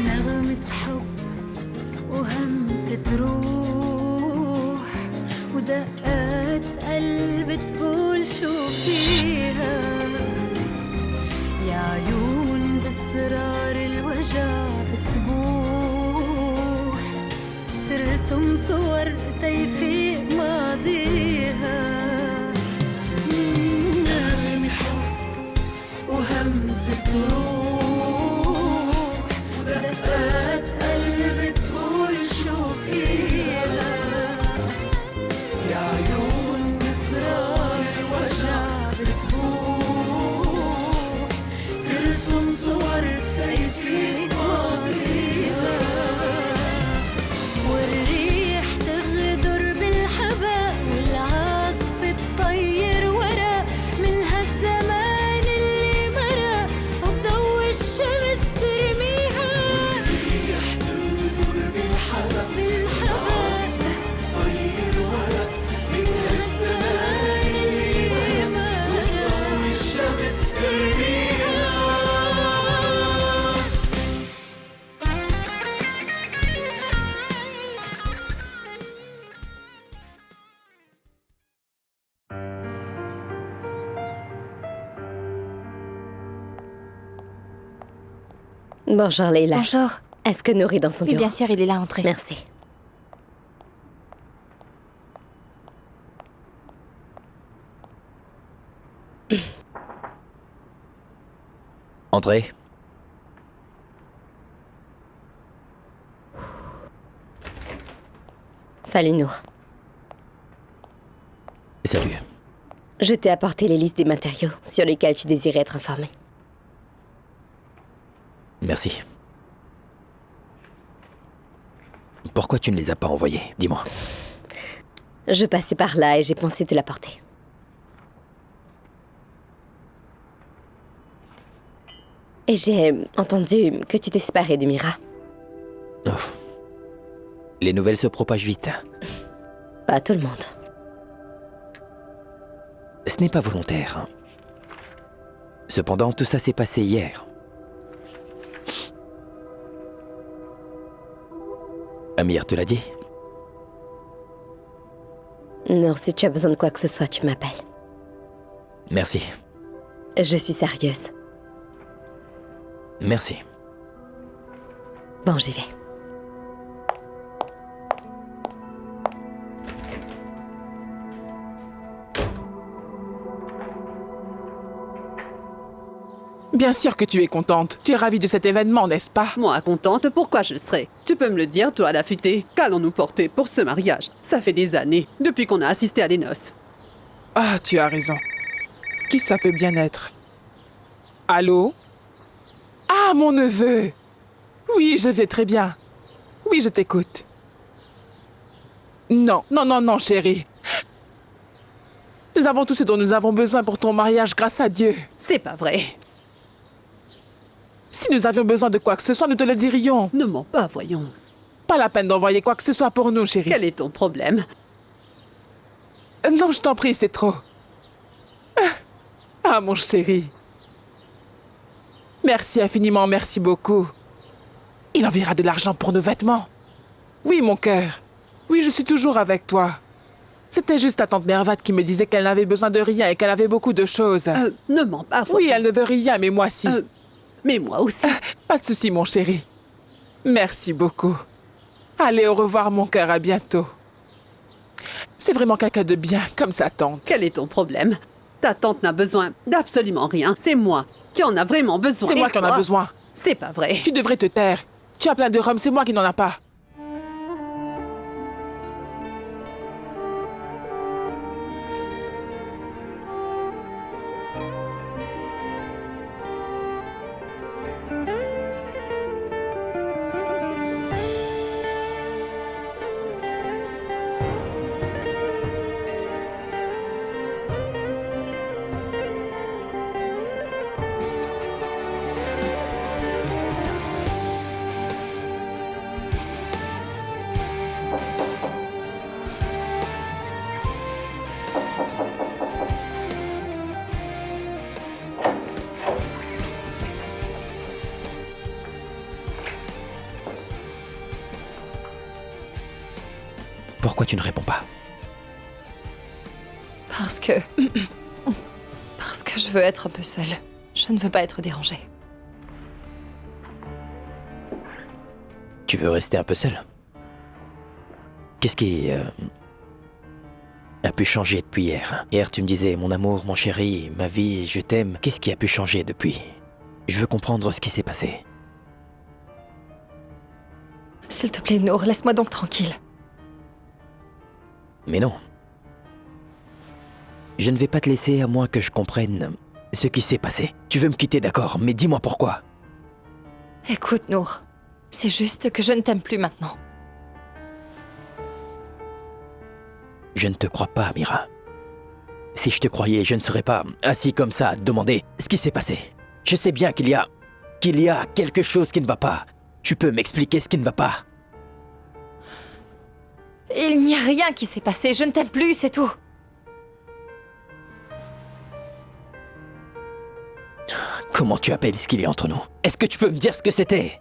نغمة حب وهمسة روح ودقات قلب تقول شو فيها يا عيون بأسرار الوجع بتبوح ترسم صور تيفيق ماضيها نغمة حب وهمسة روح ودقات قلب تقول شو فيها يا عيون بأسرار الوجع بتبوح ترسم صور تيفيق ماضيها والريح تغدر بالحباء والعاصف تطير ورا من هالزمان اللي مرق وبضوء الشمس ترميها والريح تغدر بالحباء تطير ورا من هالزمان اللي مرق وبضوء الشمس ترميها Bonjour Leila. Bonjour. Est-ce que Nour est dans son Oui, bureau? bien sûr, il est là, entrez. Merci. Entrez. Salut Nour. Salut. Je t'ai apporté les listes des matériaux sur lesquels tu désirais être informé. Merci. Pourquoi tu ne les as pas envoyés? Dis-moi. Je passais par là et j'ai pensé te l'apporter. Et j'ai entendu que tu t'es séparée de Mira. Oh. Les nouvelles se propagent vite. Pas tout le monde. Ce n'est pas volontaire. Hein. Cependant, tout ça s'est passé hier. Amir te l'a dit? Nour, si tu as besoin de quoi que ce soit, tu m'appelles. Merci. Je suis sérieuse. Merci. Bon, j'y vais. Bien sûr que tu es contente. Tu es ravie de cet événement, n'est-ce pas? Moi, contente, pourquoi je le serais? Tu peux me le dire, toi, la futée? Qu'allons-nous porter pour ce mariage? Ça fait des années, depuis qu'on a assisté à des noces. Ah, tu as raison. Qui ça peut bien être? Allô? Ah, mon neveu! Oui, je vais très bien. Oui, je t'écoute. Non, non, non, non, chérie. Nous avons tout ce dont nous avons besoin pour ton mariage, grâce à Dieu. C'est pas vrai. Si nous avions besoin de quoi que ce soit, nous te le dirions. Ne mens pas, voyons. Pas la peine d'envoyer quoi que ce soit pour nous, chérie. Quel est ton problème? Non, je t'en prie, c'est trop. Ah, mon chéri. Merci infiniment, merci beaucoup. Il enverra de l'argent pour nos vêtements. Oui, mon cœur. Oui, je suis toujours avec toi. C'était juste ta tante Mervat qui me disait qu'elle n'avait besoin de rien et qu'elle avait beaucoup de choses. Ne mens pas, voyons. Oui, elle ne veut rien, mais moi si. Mais moi aussi. Pas de souci, mon chéri. Merci beaucoup. Allez, au revoir, mon cœur, à bientôt. C'est vraiment quelqu'un de bien, comme sa tante. Quel est ton problème? Ta tante n'a besoin d'absolument rien. C'est moi qui en a vraiment besoin. C'est moi Et qui en ai toi? besoin. C'est pas vrai. Tu devrais te taire. Tu as plein de rhum, c'est moi qui n'en a pas. Pourquoi tu ne réponds pas? Parce que... Parce que je veux être un peu seule. Je ne veux pas être dérangée. Tu veux rester un peu seul? Qu'est-ce qui a pu changer depuis hier? Hier, tu me disais, mon amour, mon chéri, ma vie, je t'aime. Qu'est-ce qui a pu changer depuis? Je veux comprendre ce qui s'est passé. S'il te plaît, Nour, laisse-moi donc tranquille. Mais non. Je ne vais pas te laisser à moins que je comprenne ce qui s'est passé. Tu veux me quitter, d'accord, mais dis-moi pourquoi. Écoute, Nour, c'est juste que je ne t'aime plus maintenant. Je ne te crois pas, Amira. Si je te croyais, je ne serais pas assis comme ça à te demander ce qui s'est passé. Je sais bien qu'il y a quelque chose qui ne va pas. Tu peux m'expliquer ce qui ne va pas? Il n'y a rien qui s'est passé, je ne t'aime plus, c'est tout. Comment tu appelles ce qu'il y a entre nous? Est-ce que tu peux me dire ce que c'était?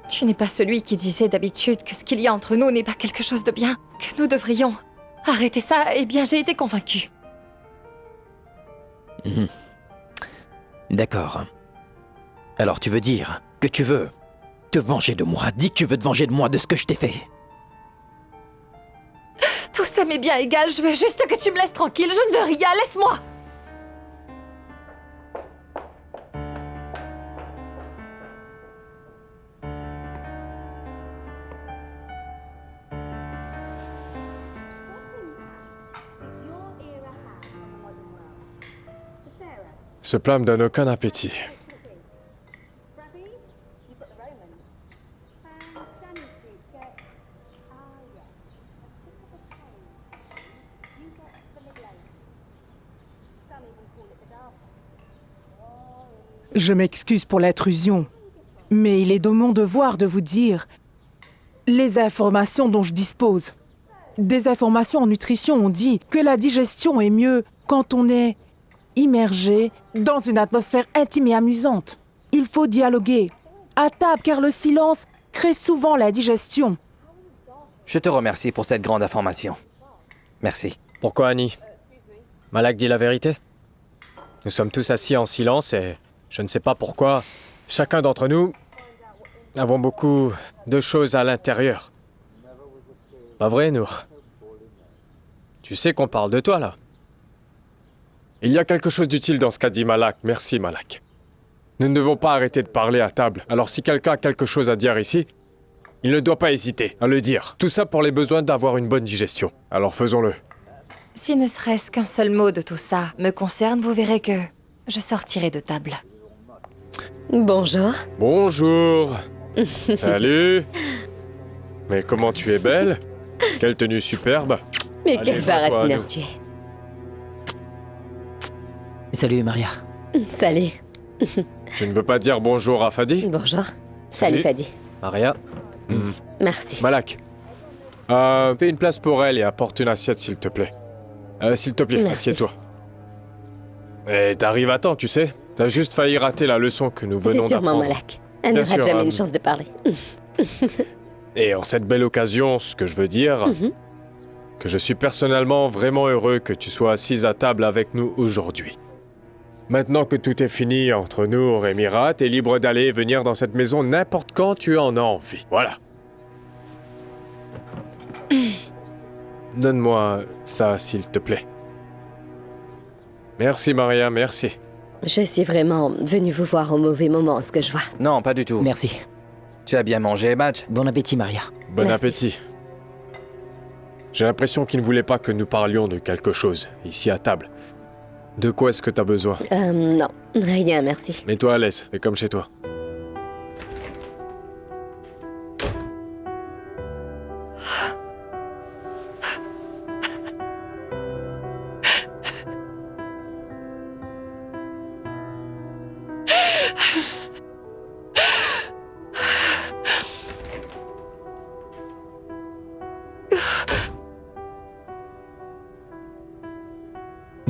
Tu n'es pas celui qui disait d'habitude que ce qu'il y a entre nous n'est pas quelque chose de bien, que nous devrions arrêter ça. Eh bien, j'ai été convaincue. D'accord. Alors tu veux dire que tu veux te venger de moi? Dis que tu veux te venger de moi de ce que je t'ai fait. Tout ça m'est bien égal, je veux juste que tu me laisses tranquille, je ne veux rien, laisse-moi. Ce plat me donne aucun appétit. Je m'excuse pour l'intrusion, mais il est de mon devoir de vous dire les informations dont je dispose. Des informations en nutrition ont dit que la digestion est mieux quand on est immergé dans une atmosphère intime et amusante. Il faut dialoguer à table car le silence crée souvent la digestion. Je te remercie pour cette grande information. Merci. Pourquoi, Annie? Malak dit la vérité? Nous sommes tous assis en silence et je ne sais pas pourquoi, chacun d'entre nous avons beaucoup de choses à l'intérieur. Pas vrai, Nour? Tu sais qu'on parle de toi, là. Il y a quelque chose d'utile dans ce qu'a dit Malak. Merci, Malak. Nous ne devons pas arrêter de parler à table. Alors si quelqu'un a quelque chose à dire ici, il ne doit pas hésiter à le dire. Tout ça pour les besoins d'avoir une bonne digestion. Alors faisons-le. Si ne serait-ce qu'un seul mot de tout ça me concerne, vous verrez que je sortirai de table. Bonjour. Bonjour. Salut. Mais comment tu es belle. Quelle tenue superbe. Mais Allez, quel joins-toi à baratineur nous. tu es. Salut, Maria. Salut. Tu ne veux pas dire bonjour à Fadi? Bonjour. Salut Fadi. Maria? Merci. Malak. Fais une place pour elle et apporte une assiette, s'il te plaît. S'il te plaît, Merci. assieds-toi. Et t'arrives à temps, tu sais. T'as juste failli rater la leçon que nous venons C'est sûrement d'apprendre. Malak. Elle Bien n'aura sûr, jamais une chance de parler. Et en cette belle occasion, ce que je veux dire, que je suis personnellement vraiment heureux que tu sois assise à table avec nous aujourd'hui. Maintenant que tout est fini entre nous, Rémira, t'es libre d'aller et venir dans cette maison n'importe quand tu en as envie. Voilà. Donne-moi ça, s'il te plaît. Merci, Maria, merci. Je suis vraiment venue vous voir au mauvais moment, ce que je vois. Non, pas du tout. Merci. Tu as bien mangé, Madge? Bon appétit, Maria. Bon Merci. appétit. J'ai l'impression qu'il ne voulait pas que nous parlions de quelque chose, ici à table. De quoi est-ce que t'as besoin? Non, rien, merci. Mets-toi à l'aise, fais comme chez toi.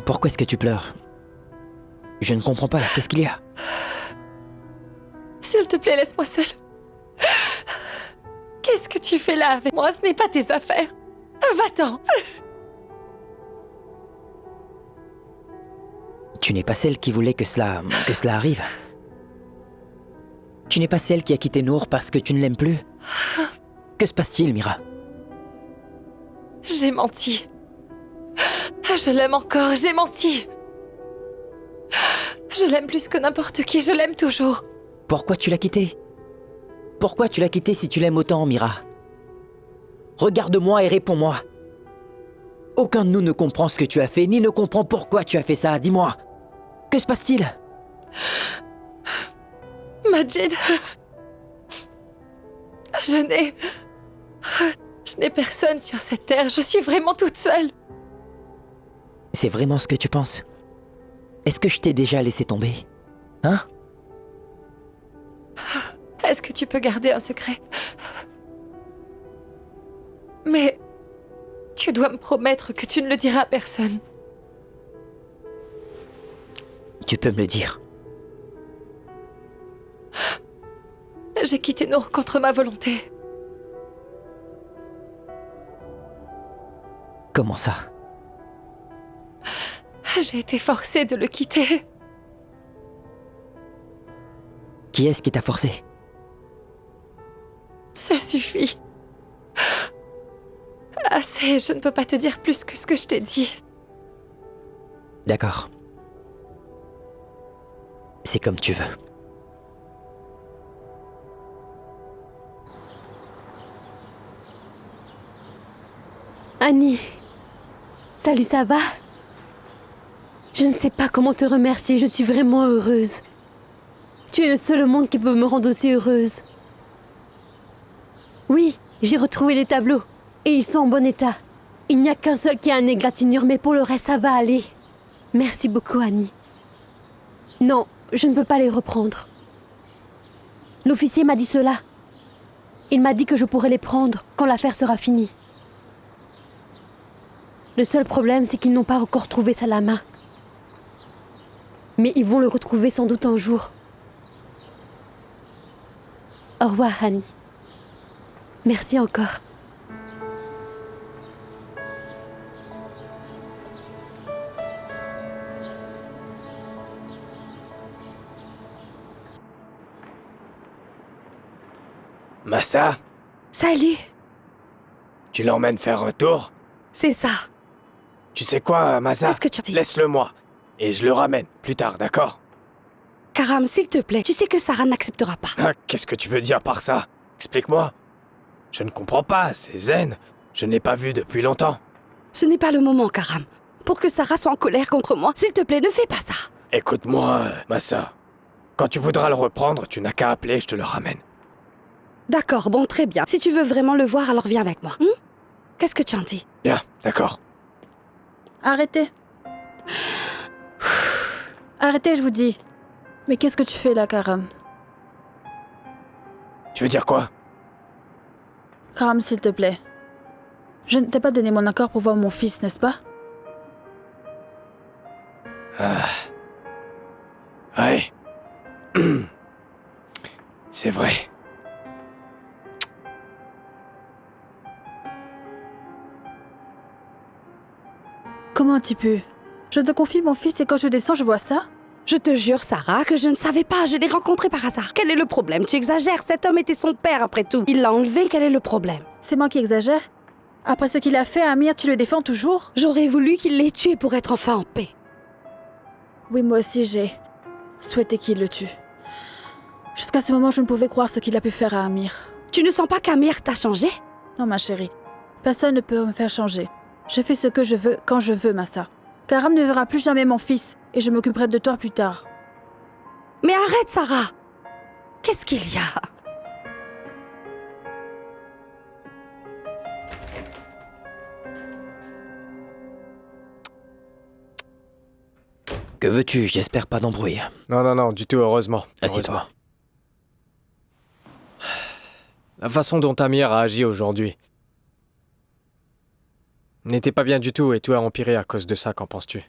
Pourquoi est-ce que tu pleures? Je ne comprends pas, qu'est-ce qu'il y a? S'il te plaît, laisse-moi seule. tu fais là avec moi, ce n'est pas tes affaires. Va-t'en. Tu n'es pas celle qui voulait que cela arrive. Tu n'es pas celle qui a quitté Nour parce que tu ne l'aimes plus. Que se passe-t-il, Mira? J'ai menti. Je l'aime encore, j'ai menti. Je l'aime plus que n'importe qui, je l'aime toujours. Pourquoi tu l'as quitté? Pourquoi tu l'as quitté si tu l'aimes autant, Mira? Regarde-moi et réponds-moi. Aucun de nous ne comprend ce que tu as fait, ni ne comprend pourquoi tu as fait ça. Dis-moi. Que se passe-t-il? Majid, je n'ai personne sur cette terre, je suis vraiment toute seule. C'est vraiment ce que tu penses? Est-ce que je t'ai déjà laissé tomber? Hein? Est-ce que tu peux garder un secret? Mais tu dois me promettre que tu ne le diras à personne. Tu peux me le dire. J'ai quitté Nour contre ma volonté. Comment ça? J'ai été forcée de le quitter. Qui est-ce qui t'a forcé? Ça suffit. Assez, je ne peux pas te dire plus que ce que je t'ai dit. D'accord. C'est comme tu veux. Annie. Salut, ça va? Je ne sais pas comment te remercier, je suis vraiment heureuse. Tu es le seul au monde qui peut me rendre aussi heureuse. Oui, j'ai retrouvé les tableaux. Et ils sont en bon état. Il n'y a qu'un seul qui a une égratignure, mais pour le reste, ça va aller. Merci beaucoup, Annie. Non, je ne peux pas les reprendre. L'officier m'a dit cela. Il m'a dit que je pourrais les prendre quand l'affaire sera finie. Le seul problème, c'est qu'ils n'ont pas encore trouvé Salama. Mais ils vont le retrouver sans doute un jour. Au revoir, Annie. Merci encore. Massa, Salut, tu l'emmènes faire un tour? c'est ça. Tu sais quoi, Massa? Qu'est-ce que tu dis? Laisse-le moi. Et je le ramène plus tard, d'accord? Karam, s'il te plaît, tu sais que Sarah n'acceptera pas. Ah, qu'est-ce que tu veux dire par ça? Explique-moi. Je ne comprends pas, c'est zen. Je ne l'ai pas vu depuis longtemps. Ce n'est pas le moment, Karam. Pour que Sarah soit en colère contre moi, s'il te plaît, ne fais pas ça. Écoute-moi, Massa. Quand tu voudras le reprendre, tu n'as qu'à appeler, je te le ramène. D'accord, bon, très bien. Si tu veux vraiment le voir, alors viens avec moi. Qu'est-ce que tu en dis? Bien, d'accord. Arrêtez. Arrêtez, je vous dis. Mais qu'est-ce que tu fais là, Karam? Tu veux dire quoi? Karam, s'il te plaît. Je ne t'ai pas donné mon accord pour voir mon fils, n'est-ce pas? Ah. Ouais. C'est vrai. Comment tu peux? Je te confie mon fils et quand je descends, je vois ça? Je te jure, Sarah, que je ne savais pas. Je l'ai rencontré par hasard. Quel est le problème? Tu exagères. Cet homme était son père, après tout. Il l'a enlevé. Quel est le problème? C'est moi qui exagère? Après ce qu'il a fait à Amir, tu le défends toujours? J'aurais voulu qu'il l'ait tué pour être enfin en paix. Oui, moi aussi, j'ai souhaité qu'il le tue. Jusqu'à ce moment, je ne pouvais croire ce qu'il a pu faire à Amir. Tu ne sens pas qu'Amir t'a changé? Non, ma chérie. Personne ne peut me faire changer. Je fais ce que je veux, quand je veux, Massa. Karam ne verra plus jamais mon fils, et je m'occuperai de toi plus tard. Mais arrête, Sarah! Qu'est-ce qu'il y a? Que veux-tu? J'espère pas d'embrouille. Non, du tout, heureusement. Assieds-toi. La façon dont Amir a agi aujourd'hui n'était pas bien du tout et tout a empiré à cause de ça, qu'en penses-tu?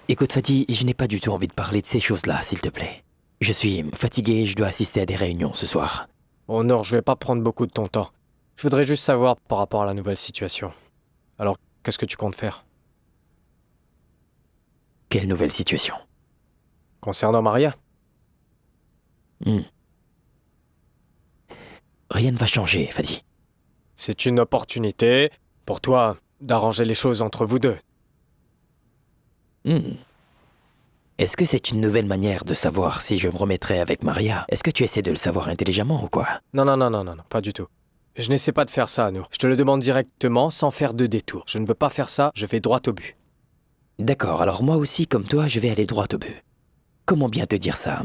Écoute, Fatih, je n'ai pas du tout envie de parler de ces choses-là, s'il te plaît. Je suis fatigué et je dois assister à des réunions ce soir. Oh non, je vais pas prendre beaucoup de ton temps. Je voudrais juste savoir par rapport à la nouvelle situation. Alors, qu'est-ce que tu comptes faire? Quelle nouvelle situation? Concernant Maria? Rien ne va changer, Fadi. C'est une opportunité pour toi d'arranger les choses entre vous deux. Est-ce que c'est une nouvelle manière de savoir si je me remettrai avec Maria? Est-ce que tu essaies de le savoir intelligemment ou quoi? Non, pas du tout. Je n'essaie pas de faire ça, Nour. Je te le demande directement, sans faire de détour. Je ne veux pas faire ça, je vais droit au but. D'accord, alors moi aussi, comme toi, je vais aller droit au but. Comment bien te dire ça?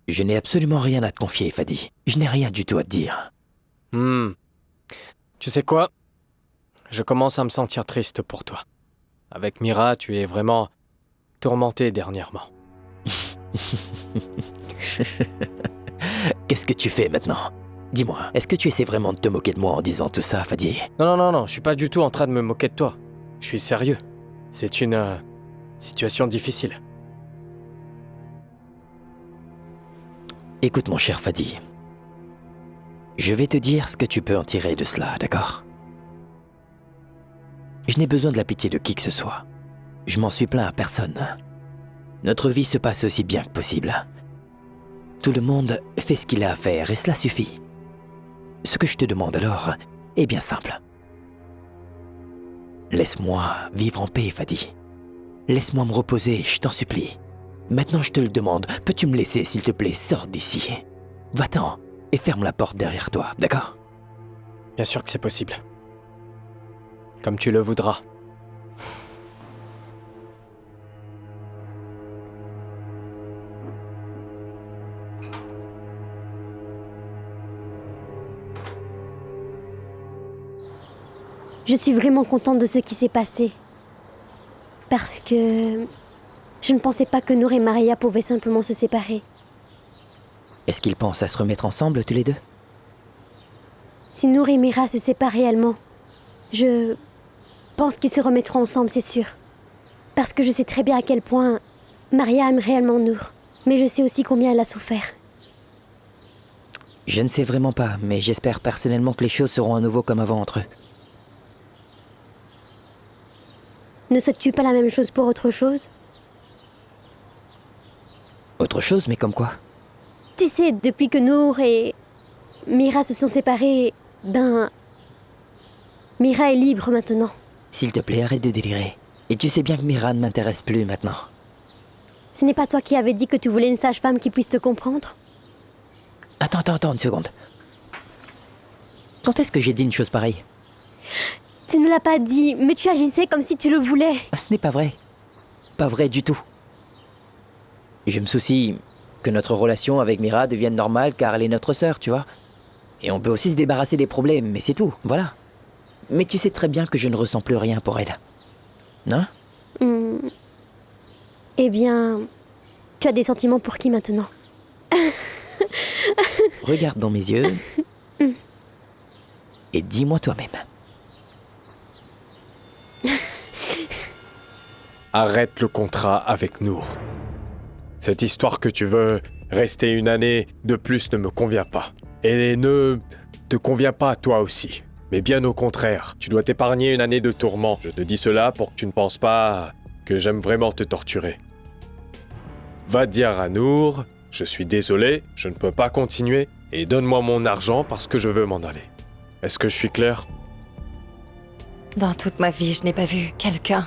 Je n'ai absolument rien à te confier, Fadi. Je n'ai rien du tout à te dire. Tu sais quoi? Je commence à me sentir triste pour toi. Avec Mira, tu es vraiment tourmenté dernièrement. Qu'est-ce que tu fais maintenant? Dis-moi, est-ce que tu essaies vraiment de te moquer de moi en disant tout ça, Fadi? Non, je suis pas du tout en train de me moquer de toi. Je suis sérieux. C'est une situation difficile. Écoute mon cher Fadi, je vais te dire ce que tu peux en tirer de cela, d'accord? Je n'ai besoin de la pitié de qui que ce soit. Je m'en suis plaint à personne. Notre vie se passe aussi bien que possible. Tout le monde fait ce qu'il a à faire et cela suffit. Ce que je te demande alors est bien simple. Laisse-moi vivre en paix, Fadi. Laisse-moi me reposer, je t'en supplie. Maintenant, je te le demande, peux-tu me laisser, s'il te plaît, sors d'ici. Va-t'en et ferme la porte derrière toi, d'accord? Bien sûr que c'est possible. Comme tu le voudras. Je suis vraiment contente de ce qui s'est passé. Parce que je ne pensais pas que Nour et Maria pouvaient simplement se séparer. Est-ce qu'ils pensent à se remettre ensemble, tous les deux? Si Nour et Mira se séparent réellement, je pense qu'ils se remettront ensemble, c'est sûr. Parce que je sais très bien à quel point Maria aime réellement Nour. Mais je sais aussi combien elle a souffert. Je ne sais vraiment pas, mais j'espère personnellement que les choses seront à nouveau comme avant entre eux. Ne souhaites-tu pas la même chose pour autre chose? Autre chose, mais comme quoi? Tu sais, depuis que Nour et Mira se sont séparés, Mira est libre maintenant. S'il te plaît, arrête de délirer. Et tu sais bien que Mira ne m'intéresse plus maintenant. Ce n'est pas toi qui avais dit que tu voulais une sage-femme qui puisse te comprendre? Attends une seconde. Quand est-ce que j'ai dit une chose pareille? Tu ne l'as pas dit, mais tu agissais comme si tu le voulais. Ce n'est pas vrai. Pas vrai du tout. Je me soucie que notre relation avec Mira devienne normale car elle est notre sœur, tu vois. Et on peut aussi se débarrasser des problèmes, mais c'est tout, voilà. Mais tu sais très bien que je ne ressens plus rien pour elle. Non? Eh bien, tu as des sentiments pour qui maintenant? Regarde dans mes yeux et dis-moi toi-même. Arrête le contrat avec nous. Cette histoire que tu veux rester une année de plus ne me convient pas. Et ne te convient pas à toi aussi. Mais bien au contraire, tu dois t'épargner une année de tourment. Je te dis cela pour que tu ne penses pas que j'aime vraiment te torturer. Va dire à Nour, je suis désolé, je ne peux pas continuer, et donne-moi mon argent parce que je veux m'en aller. Est-ce que je suis clair? Dans toute ma vie, je n'ai pas vu quelqu'un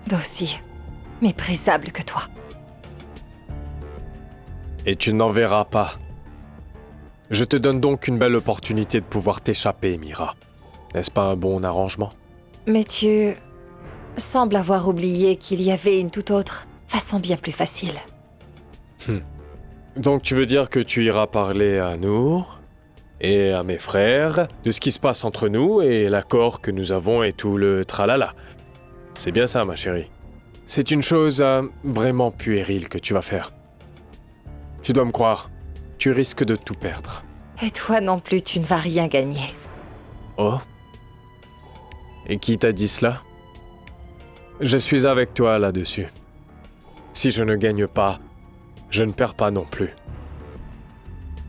d'aussi méprisable que toi. Et tu n'en verras pas. Je te donne donc une belle opportunité de pouvoir t'échapper, Mira. N'est-ce pas un bon arrangement? Mais tu sembles avoir oublié qu'il y avait une toute autre façon bien plus facile. Donc tu veux dire que tu iras parler à Nour et à mes frères de ce qui se passe entre nous et l'accord que nous avons et tout le tralala. C'est bien ça, ma chérie. C'est une chose vraiment puérile que tu vas faire. Tu dois me croire, tu risques de tout perdre. Et toi non plus, tu ne vas rien gagner. Oh? Et qui t'a dit cela? Je suis avec toi là-dessus. Si je ne gagne pas, je ne perds pas non plus.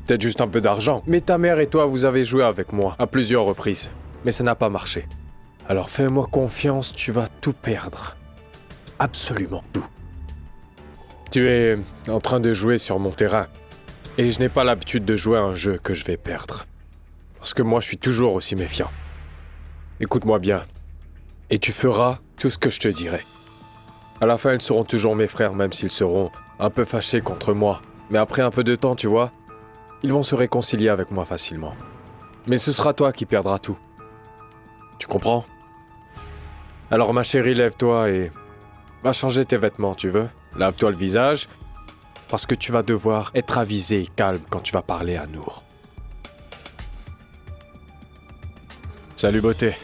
peut-être juste un peu d'argent. Mais ta mère et toi, vous avez joué avec moi à plusieurs reprises. Mais ça n'a pas marché. Alors fais-moi confiance, tu vas tout perdre. Absolument tout. Tu es en train de jouer sur mon terrain. Et je n'ai pas l'habitude de jouer à un jeu que je vais perdre. Parce que moi, je suis toujours aussi méfiant. Écoute-moi bien. Et tu feras tout ce que je te dirai. À la fin, ils seront toujours mes frères, même s'ils seront un peu fâchés contre moi. Mais après un peu de temps, tu vois, ils vont se réconcilier avec moi facilement. Mais ce sera toi qui perdras tout. Tu comprends? Alors ma chérie, lève-toi et va changer tes vêtements, tu veux? Lave-toi le visage, parce que tu vas devoir être avisé et calme quand tu vas parler à Nour. Salut beauté.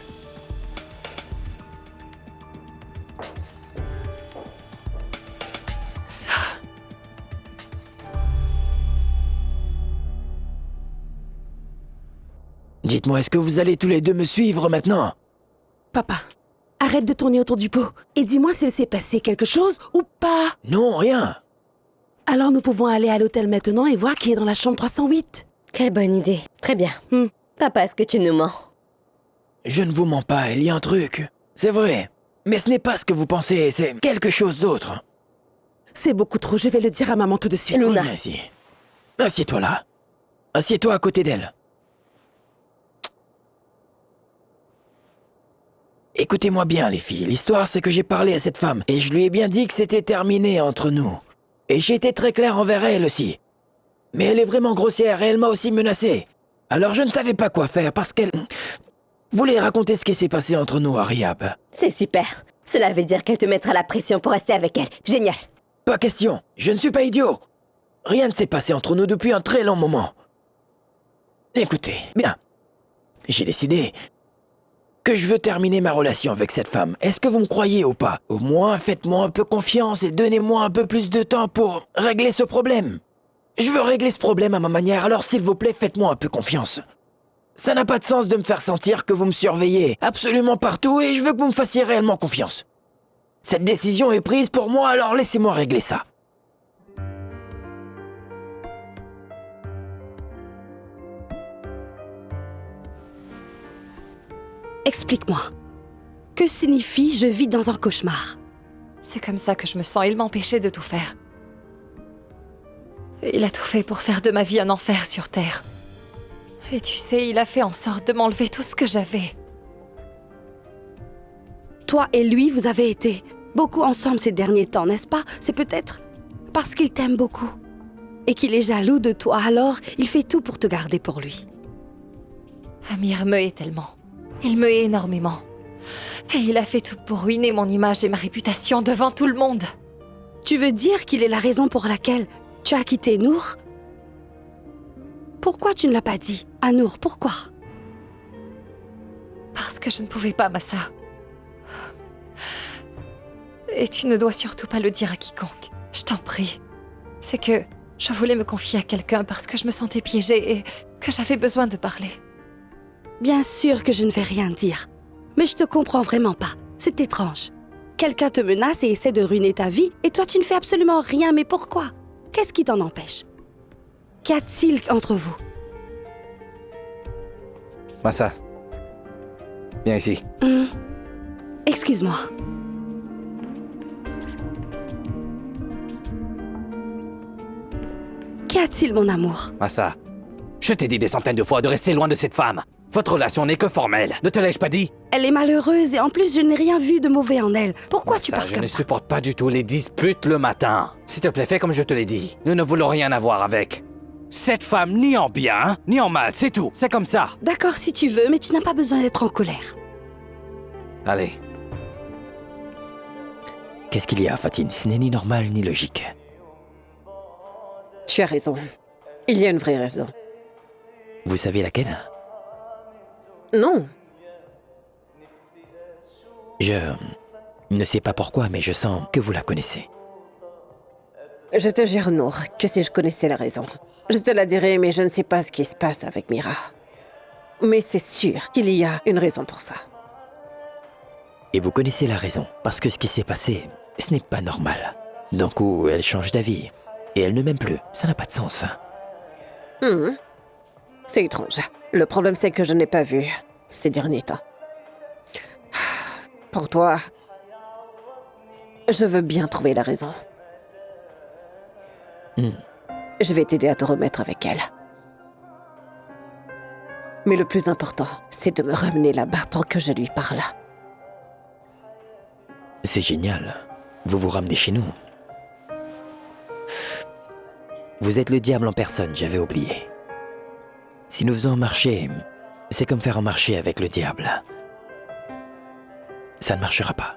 Dites-moi, est-ce que vous allez tous les deux me suivre maintenant? Papa, arrête de tourner autour du pot et dis-moi s'il s'est passé quelque chose ou pas. Non, rien. Alors nous pouvons aller à l'hôtel maintenant et voir qui est dans la chambre 308. Quelle bonne idée. Très bien. Papa, est-ce que tu nous mens? Je ne vous mens pas, il y a un truc. C'est vrai. Mais ce n'est pas ce que vous pensez, c'est quelque chose d'autre. C'est beaucoup trop, je vais le dire à maman tout de suite. Luna. Viens ici. Assieds-toi là. Assieds-toi à côté d'elle. Écoutez-moi bien, les filles. L'histoire, c'est que j'ai parlé à cette femme et je lui ai bien dit que c'était terminé entre nous. Et j'ai été très clair envers elle aussi. Mais elle est vraiment grossière et elle m'a aussi menacé. Alors je ne savais pas quoi faire parce qu'elle voulait raconter ce qui s'est passé entre nous à Riyab. C'est super. Cela veut dire qu'elle te mettra la pression pour rester avec elle. Génial. Pas question. Je ne suis pas idiot. Rien ne s'est passé entre nous depuis un très long moment. Écoutez, bien. J'ai décidé que je veux terminer ma relation avec cette femme. Est-ce que vous me croyez ou pas? Au moins, faites-moi un peu confiance et donnez-moi un peu plus de temps pour régler ce problème. Je veux régler ce problème à ma manière, alors s'il vous plaît, faites-moi un peu confiance. Ça n'a pas de sens de me faire sentir que vous me surveillez absolument partout et je veux que vous me fassiez réellement confiance. Cette décision est prise pour moi, alors laissez-moi régler ça. Explique-moi. Que signifie je vis dans un cauchemar? C'est comme ça que je me sens. Il m'empêchait de tout faire. Il a tout fait pour faire de ma vie un enfer sur Terre. Et tu sais, il a fait en sorte de m'enlever tout ce que j'avais. Toi et lui, vous avez été beaucoup ensemble ces derniers temps, n'est-ce pas? C'est peut-être parce qu'il t'aime beaucoup et qu'il est jaloux de toi, alors il fait tout pour te garder pour lui. Amir me hait tellement. Il me hait énormément. Et il a fait tout pour ruiner mon image et ma réputation devant tout le monde. Tu veux dire qu'il est la raison pour laquelle tu as quitté Nour? Pourquoi tu ne l'as pas dit à Nour? Pourquoi? Parce que je ne pouvais pas, Massa. Et tu ne dois surtout pas le dire à quiconque. Je t'en prie. C'est que je voulais me confier à quelqu'un parce que je me sentais piégée et que j'avais besoin de parler. Bien sûr que je ne vais rien dire. Mais je te comprends vraiment pas. C'est étrange. Quelqu'un te menace et essaie de ruiner ta vie, et toi tu ne fais absolument rien, mais pourquoi? Qu'est-ce qui t'en empêche? Qu'y a-t-il entre vous? Massa, viens ici. Excuse-moi. Qu'y a-t-il, mon amour? Massa, je t'ai dit des centaines de fois de rester loin de cette femme. Votre relation n'est que formelle. Ne te l'ai-je pas dit? Elle est malheureuse et en plus je n'ai rien vu de mauvais en elle. Pourquoi Massa, tu parles je comme ne ça? supporte pas du tout les disputes le matin. S'il te plaît, fais comme je te l'ai dit. Nous ne voulons rien avoir avec cette femme, ni en bien, ni en mal, c'est tout. C'est comme ça. D'accord si tu veux, mais tu n'as pas besoin d'être en colère. Allez. Qu'est-ce qu'il y a, Fatine? Ce n'est ni normal ni logique. Tu as raison. Il y a une vraie raison. Vous savez laquelle? Non. Je ne sais pas pourquoi, mais je sens que vous la connaissez. Je te jure, Nour, que si je connaissais la raison, je te la dirais, mais je ne sais pas ce qui se passe avec Mira. Mais c'est sûr qu'il y a une raison pour ça. Et vous connaissez la raison, parce que ce qui s'est passé, ce n'est pas normal. D'un coup, elle change d'avis, et elle ne m'aime plus. Ça n'a pas de sens. C'est étrange. Le problème, c'est que je n'ai pas vu ces derniers temps. Pour toi, je veux bien trouver la raison. Je vais t'aider à te remettre avec elle. Mais le plus important, c'est de me ramener là-bas pour que je lui parle. C'est génial. Vous vous ramenez chez nous. Vous êtes le diable en personne, j'avais oublié. Si nous faisons un marché, c'est comme faire un marché avec le diable. Ça ne marchera pas.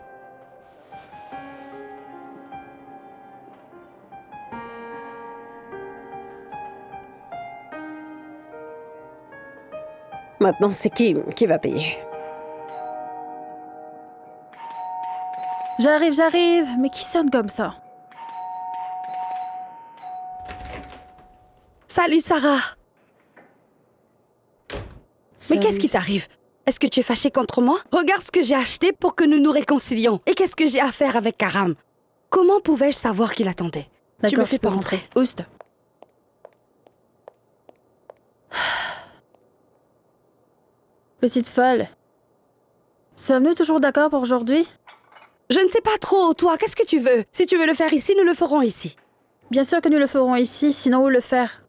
Maintenant, c'est qui va payer? J'arrive. Mais qui sonne comme ça? Salut, Sarah. Salut. Mais qu'est-ce qui t'arrive? Est-ce que tu es fâchée contre moi? Regarde ce que j'ai acheté pour que nous nous réconcilions. Et qu'est-ce que j'ai à faire avec Karam? Comment pouvais-je savoir qu'il attendait? Tu me D'accord, fais tu peux pas rentrer. Oust. Petite folle. Sommes-nous toujours d'accord pour aujourd'hui? Je ne sais pas trop. Toi, qu'est-ce que tu veux? Si tu veux le faire ici, nous le ferons ici. Bien sûr que nous le ferons ici, sinon où le faire?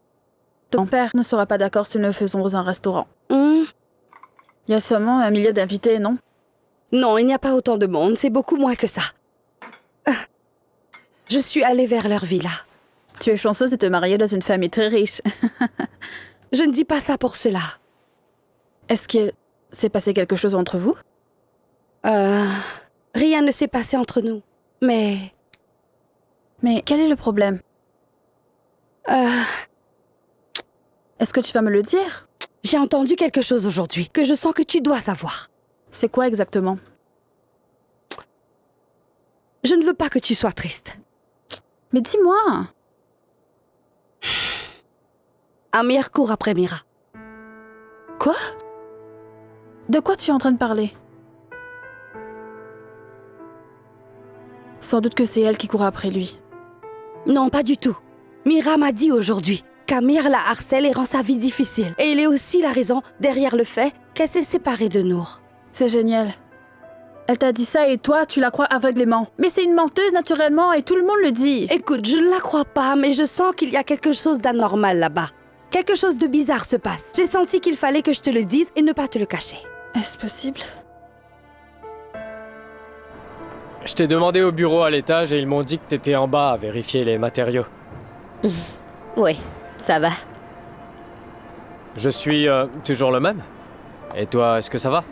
Ton père ne sera pas d'accord si nous le faisons dans un restaurant. Il y a seulement 1 million d'invités, non? Non, il n'y a pas autant de monde. C'est beaucoup moins que ça. Je suis allée vers leur villa. Tu es chanceuse de te marier dans une famille très riche. Je ne dis pas ça pour cela. Est-ce qu'il s'est passé quelque chose entre vous? Rien ne s'est passé entre nous. Mais quel est le problème? Est-ce que tu vas me le dire? J'ai entendu quelque chose aujourd'hui que je sens que tu dois savoir. C'est quoi exactement? Je ne veux pas que tu sois triste. Mais dis-moi. Amir court après Mira. Quoi? De quoi tu es en train de parler? Sans doute que c'est elle qui court après lui. Non, pas du tout. Mira m'a dit aujourd'hui qu'Amir la harcèle et rend sa vie difficile. Et il est aussi la raison derrière le fait qu'elle s'est séparée de Nour. C'est génial. Elle t'a dit ça et toi, tu la crois aveuglément. Mais c'est une menteuse naturellement et tout le monde le dit. Écoute, je ne la crois pas, mais je sens qu'il y a quelque chose d'anormal là-bas. Quelque chose de bizarre se passe. J'ai senti qu'il fallait que je te le dise et ne pas te le cacher. Est-ce possible? Je t'ai demandé au bureau à l'étage et ils m'ont dit que t'étais en bas à vérifier les matériaux. Oui, ça va. Je suis toujours le même. Et toi, est-ce que ça va?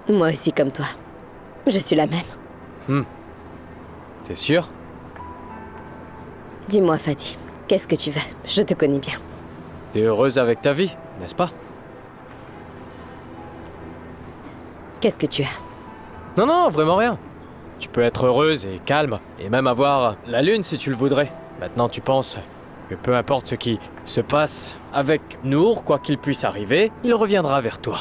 Moi aussi comme toi. Je suis la même. T'es sûr? Dis-moi, Fadi, qu'est-ce que tu veux? Je te connais bien. T'es heureuse avec ta vie, n'est-ce pas? Qu'est-ce que tu as? Non, vraiment rien. Tu peux être heureuse et calme, et même avoir la lune si tu le voudrais. Maintenant, tu penses que peu importe ce qui se passe avec Nour, quoi qu'il puisse arriver, il reviendra vers toi.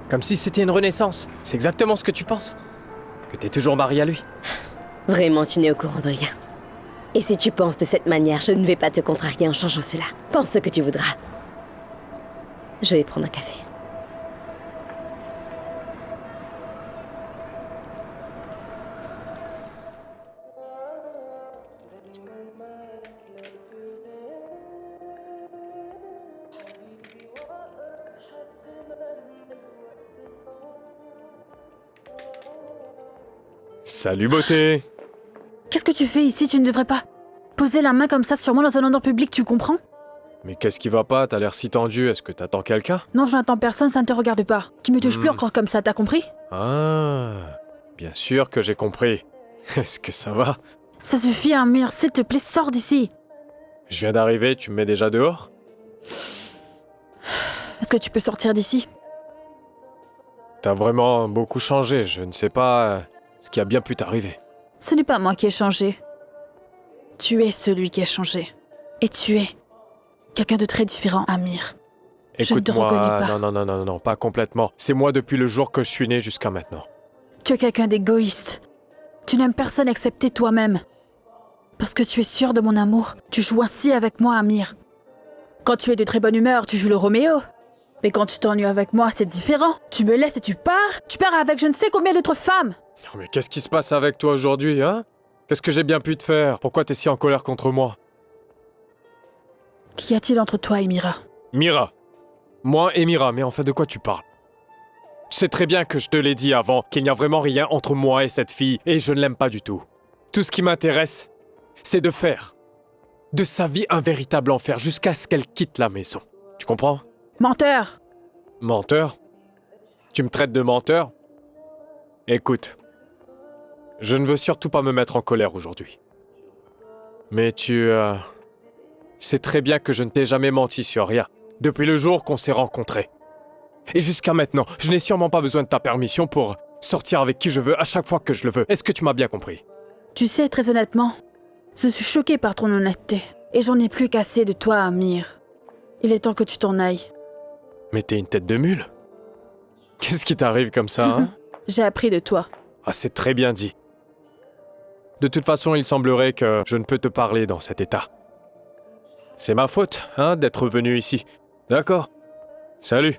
Comme si c'était une renaissance. C'est exactement ce que tu penses. Que t'es toujours mariée à lui. Vraiment, tu n'es au courant de rien. Et si tu penses de cette manière, je ne vais pas te contrarier en changeant cela. Pense ce que tu voudras. Je vais prendre un café. Salut beauté. Qu'est-ce que tu fais ici? Tu ne devrais pas poser la main comme ça sur moi dans un endroit public, tu comprends? Mais qu'est-ce qui va pas? T'as l'air si tendu, est-ce que t'attends quelqu'un? Non, je n'attends personne, ça ne te regarde pas. Tu me touches plus encore comme ça, t'as compris? Ah, bien sûr que j'ai compris. Est-ce que ça va? Ça suffit, Amir, s'il te plaît, sors d'ici. Je viens d'arriver, tu me mets déjà dehors? Est-ce que tu peux sortir d'ici? T'as vraiment beaucoup changé, je ne sais pas ce qui a bien pu t'arriver. Ce n'est pas moi qui ai changé. Tu es celui qui a changé. Et tu es quelqu'un de très différent, Amir. Je ne te reconnais pas. Non, pas complètement. C'est moi depuis le jour que je suis né jusqu'à maintenant. Tu es quelqu'un d'égoïste. Tu n'aimes personne excepté toi-même. Parce que tu es sûr de mon amour, tu joues ainsi avec moi, Amir. Quand tu es de très bonne humeur, tu joues le Roméo. Mais quand tu t'ennuies avec moi, c'est différent. Tu me laisses et tu pars. Tu pars avec je ne sais combien d'autres femmes. Non mais qu'est-ce qui se passe avec toi aujourd'hui, hein? Qu'est-ce que j'ai bien pu te faire? Pourquoi t'es si en colère contre moi? Qu'y a-t-il entre toi et Mira? Mira. Moi et Mira, mais enfin de quoi tu parles? Tu sais très bien que je te l'ai dit avant, qu'il n'y a vraiment rien entre moi et cette fille, et je ne l'aime pas du tout. Tout ce qui m'intéresse, c'est de faire de sa vie un véritable enfer jusqu'à ce qu'elle quitte la maison. Tu comprends? Menteur! Menteur? Tu me traites de menteur? Écoute, je ne veux surtout pas me mettre en colère aujourd'hui. Mais tu sais très bien que je ne t'ai jamais menti sur rien, depuis le jour qu'on s'est rencontrés. Et jusqu'à maintenant, je n'ai sûrement pas besoin de ta permission pour sortir avec qui je veux à chaque fois que je le veux. Est-ce que tu m'as bien compris? Tu sais, très honnêtement, je suis choquée par ton honnêteté. Et j'en ai plus qu'assez de toi, Amir. Il est temps que tu t'en ailles. Mais t'es une tête de mule. Qu'est-ce qui t'arrive comme ça, hein? J'ai appris de toi. Ah, c'est très bien dit. De toute façon, il semblerait que je ne peux te parler dans cet état. C'est ma faute, hein, d'être venu ici. D'accord. Salut.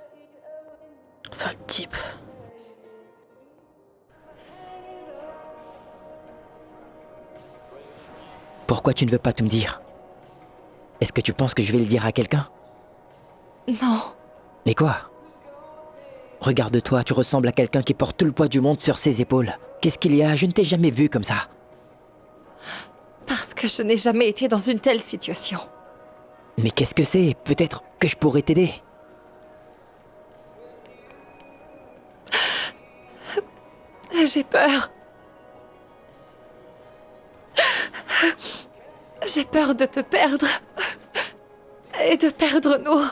Sale type. Pourquoi tu ne veux pas tout me dire? Est-ce que tu penses que je vais le dire à quelqu'un? Non. Mais quoi? Regarde-toi, tu ressembles à quelqu'un qui porte tout le poids du monde sur ses épaules. Qu'est-ce qu'il y a? Je ne t'ai jamais vu comme ça. Parce que je n'ai jamais été dans une telle situation. Mais qu'est-ce que c'est? Peut-être que je pourrais t'aider. J'ai peur. J'ai peur de te perdre. Et de perdre Nour.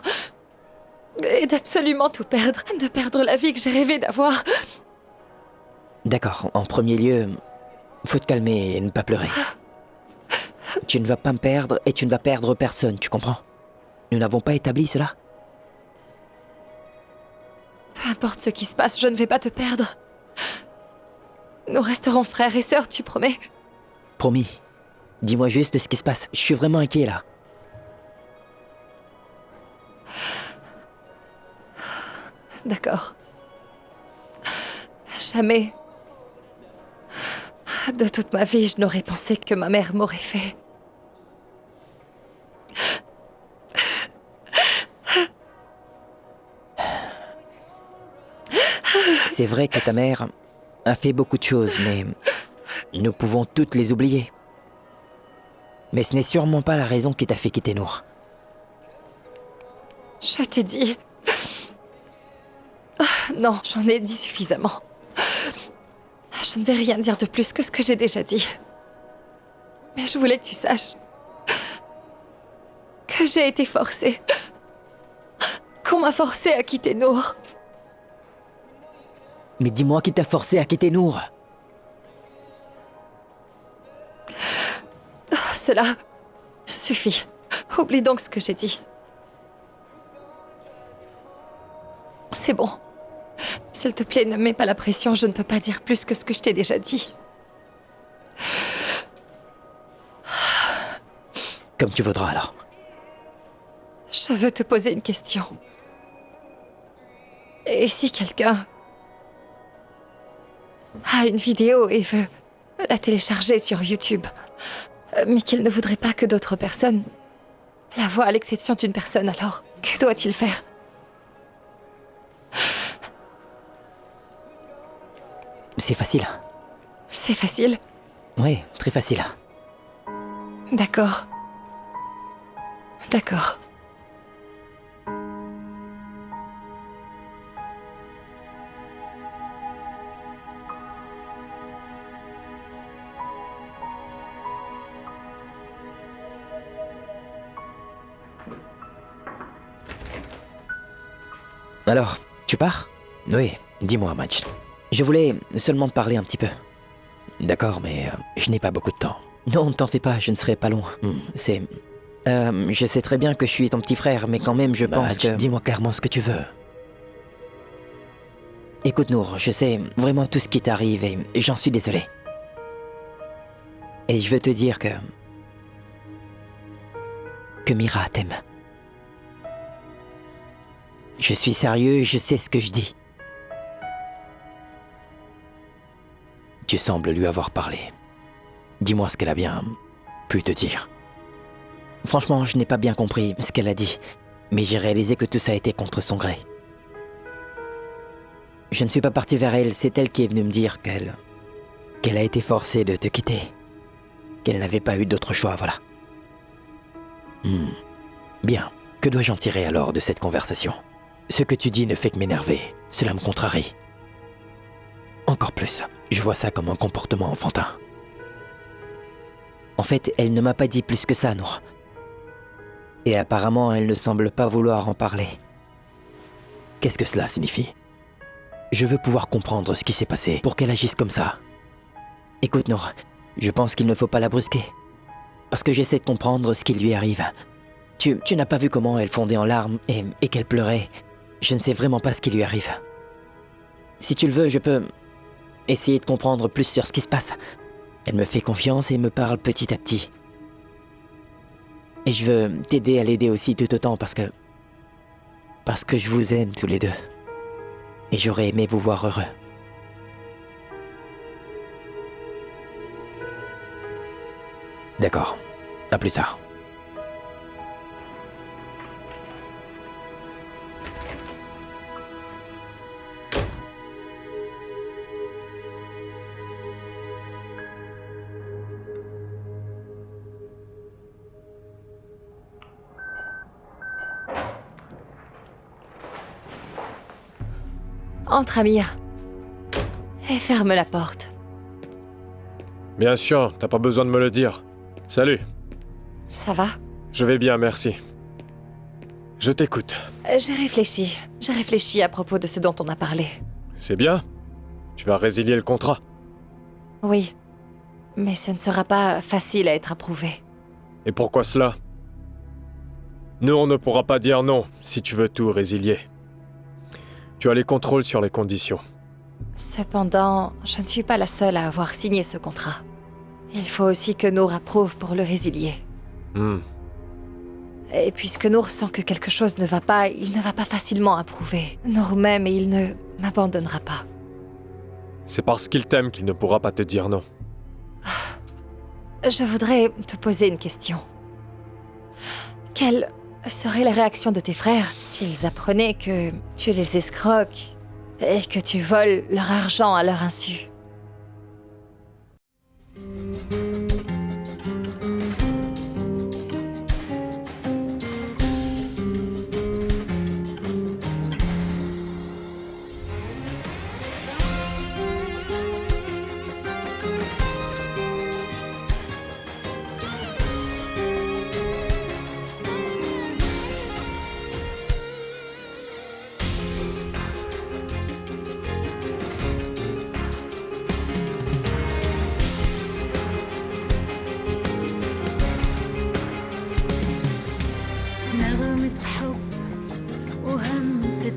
Et d'absolument tout perdre. De perdre la vie que j'ai rêvé d'avoir. D'accord, en premier lieu, faut te calmer et ne pas pleurer. Tu ne vas pas me perdre et tu ne vas perdre personne, tu comprends? Nous n'avons pas établi cela? Peu importe ce qui se passe, je ne vais pas te perdre. Nous resterons frères et sœurs, tu promets? Promis. Dis-moi juste ce qui se passe. Je suis vraiment inquiet là. D'accord. Jamais, de toute ma vie, je n'aurais pensé que ma mère m'aurait fait. C'est vrai que ta mère a fait beaucoup de choses, mais nous pouvons toutes les oublier. Mais ce n'est sûrement pas la raison qui t'a fait quitter Nour. Je t'ai dit... Non, j'en ai dit suffisamment. Je ne vais rien dire de plus que ce que j'ai déjà dit. Mais je voulais que tu saches que j'ai été forcée. Qu'on m'a forcée à quitter Nour. Mais dis-moi qui t'a forcé à quitter Nour. Cela suffit. Oublie donc ce que j'ai dit. C'est bon. S'il te plaît, ne mets pas la pression, je ne peux pas dire plus que ce que je t'ai déjà dit. Comme tu voudras alors. Je veux te poser une question. Et si quelqu'un a une vidéo et veut la télécharger sur YouTube, mais qu'il ne voudrait pas que d'autres personnes la voient à l'exception d'une personne, alors que doit-il faire? C'est facile. C'est facile? Oui, très facile. D'accord. D'accord. Alors, tu pars? Oui, dis-moi, Madj. Je voulais seulement te parler un petit peu. D'accord, mais je n'ai pas beaucoup de temps. Non, t'en fais pas, je ne serai pas loin. C'est... je sais très bien que je suis ton petit frère, mais quand même, je pense que... Dis-moi clairement ce que tu veux. Écoute, Nour, je sais vraiment tout ce qui t'arrive et j'en suis désolé. Et je veux te dire que Mira t'aime. Je suis sérieux et je sais ce que je dis. Tu sembles lui avoir parlé. Dis-moi ce qu'elle a bien pu te dire. Franchement, je n'ai pas bien compris ce qu'elle a dit, mais j'ai réalisé que tout ça a été contre son gré. Je ne suis pas parti vers elle, c'est elle qui est venue me dire qu'elle a été forcée de te quitter. Qu'elle n'avait pas eu d'autre choix, voilà. Bien, que dois-je en tirer alors de cette conversation? Ce que tu dis ne fait que m'énerver, cela me contrarie. Encore plus, je vois ça comme un comportement enfantin. En fait, elle ne m'a pas dit plus que ça, Nour. Et apparemment, elle ne semble pas vouloir en parler. Qu'est-ce que cela signifie? Je veux pouvoir comprendre ce qui s'est passé pour qu'elle agisse comme ça. Écoute, Nour, je pense qu'il ne faut pas la brusquer. Parce que j'essaie de comprendre ce qui lui arrive. Tu n'as pas vu comment elle fondait en larmes et qu'elle pleurait. Je ne sais vraiment pas ce qui lui arrive. Si tu le veux, je peux essayer de comprendre plus sur ce qui se passe. Elle me fait confiance et me parle petit à petit. Et je veux t'aider à l'aider aussi tout autant parce que je vous aime tous les deux. Et j'aurais aimé vous voir heureux. D'accord. À plus tard. Entre, Amir. Et ferme la porte. Bien sûr, t'as pas besoin de me le dire. Salut. Ça va? Je vais bien, merci. Je t'écoute. J'ai réfléchi à propos de ce dont on a parlé. C'est bien. Tu vas résilier le contrat. Oui. Mais ce ne sera pas facile à être approuvé. Et pourquoi cela? Nous, on ne pourra pas dire non si tu veux tout résilier. Tu as les contrôles sur les conditions. Cependant, je ne suis pas la seule à avoir signé ce contrat. Il faut aussi que Nour approuve pour le résilier. Et puisque Nour sent que quelque chose ne va pas, il ne va pas facilement approuver. Nour m'aime et il ne m'abandonnera pas. C'est parce qu'il t'aime qu'il ne pourra pas te dire non. Je voudrais te poser une question. Quelle serait la réaction de tes frères s'ils apprenaient que tu les escroques et que tu voles leur argent à leur insu?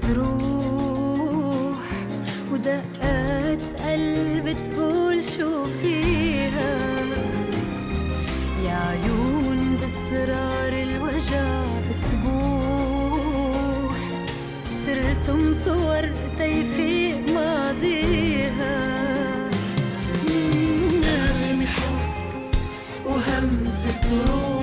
تروح ودقات قلب تقول شو فيها يا عيون باسرار الوجع بتبوح ترسم صور تيفيق ماضيها نغمة حب وهمسة روح